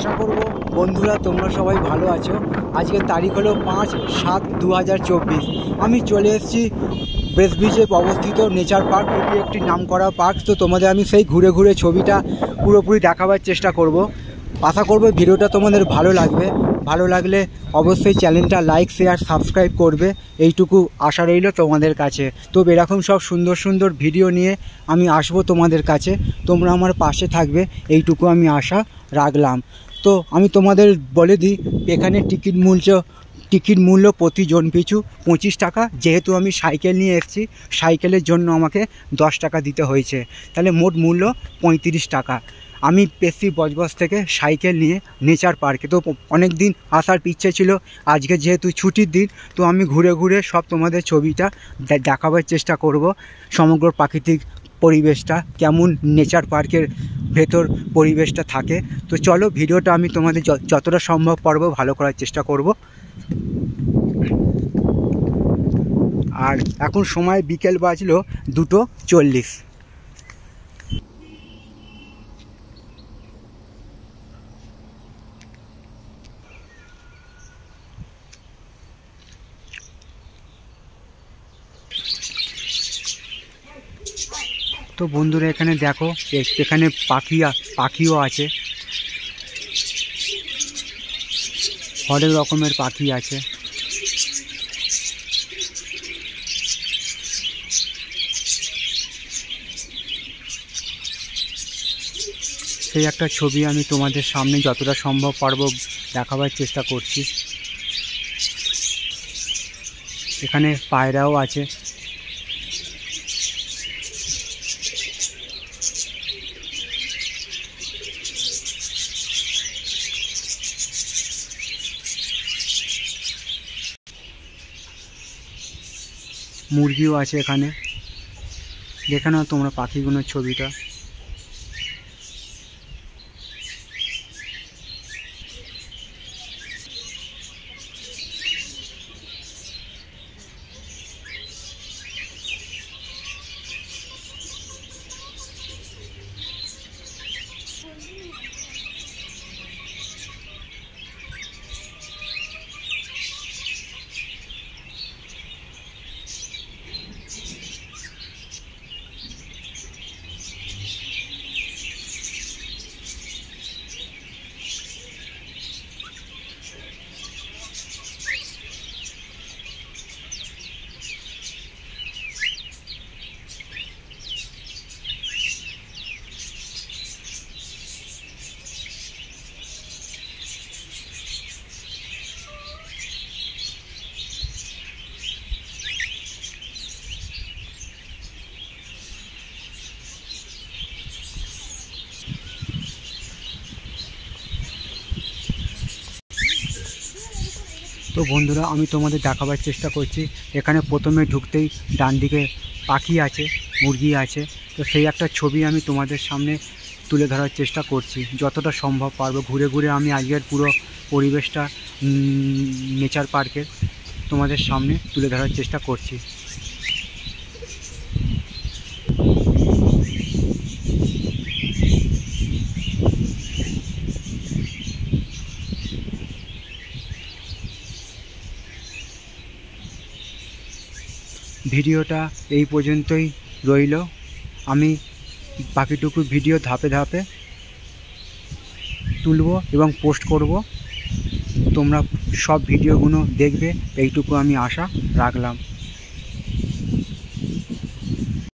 আশা করব বন্ধুরা তোমরা সবাই ভালো আছো। আজকের তারিখ হলো 5/7/2024। আমি চলে এসেছি ব্রেস্ট ব্রিজে অবস্থিত নেচার পার্ক, এটি একটি নামকরা পার্ক। তো তোমাদের আমি সেই ঘুরে ঘুরে ছবিটা পুরোপুরি দেখাবার চেষ্টা করব। আশা করব ভিডিওটা তোমাদের ভালো লাগবে। ভালো লাগলে অবশ্যই চ্যানেলটা লাইক শেয়ার সাবস্ক্রাইব করবে, এইটুকু আশা রইল তোমাদের কাছে। তো এরকম সব সুন্দর সুন্দর ভিডিও নিয়ে আমি আসবো তোমাদের কাছে, তোমরা আমার পাশে থাকবে, এইটুকু আমি আশা রাখলাম। তো আমি তোমাদের বলে দিই, এখানে টিকিট মূল্য প্রতি জন পিছু 25 টাকা। যেহেতু আমি সাইকেল নিয়ে এসেছি, সাইকেলের জন্য আমাকে 10 টাকা দিতে হয়েছে, তাহলে মোট মূল্য 35 টাকা। আমি পেশি বজবজ থেকে সাইকেল নিয়ে নেচার পার্কে, তো অনেক দিন আসার ইচ্ছে ছিল। আজকে যেহেতু ছুটির দিন, তো আমি ঘুরে ঘুরে সব তোমাদের ছবিটা দেখাবার চেষ্টা করব। সমগ্র প্রাকৃতিক পরিবেশটা কেমন, নেচার পার্কের ভেতর পরিবেশটা থাকে। তো চলো ভিডিওটা আমি তোমাদের যতটা সম্ভব পারবো ভালো করার চেষ্টা করব। আর এখন সময় বিকেল বাজলো 2:40। তো বন্ধুরা এখানে দেখো, এখানে পাখিও আছে, অনেক রকমের পাখি আছে। সেই একটা ছবি আমি তোমাদের সামনে যতটা সম্ভব পারবো দেখাবার চেষ্টা করছি। এখানে পায়রাও আছে। মুরগিও আছে এখানে। দেখে নাও তোমরা পাখিগুলোর ছবিটা। তো বন্ধুরা আমি তোমাদের দেখাবার চেষ্টা করছি। এখানে প্রথমে ঢুকতেই ডান দিকে পাখি আছে, মুরগি আছে। তো সেই একটা ছবি আমি তোমাদের সামনে তুলে ধরার চেষ্টা করছি, যতটা সম্ভব পারবো। ঘুরে ঘুরে আমি আজকের পুরো পরিবেশটা নেচার পার্কের তোমাদের সামনে তুলে ধরার চেষ্টা করছি। ভিডিওটা এই পর্যন্তই রইল। আমি বাকিটুকু ভিডিও ধাপে ধাপে তুলব এবং পোস্ট করব। তোমরা সব ভিডিওগুলো দেখবে, এইটুকু আমি আশা রাখলাম।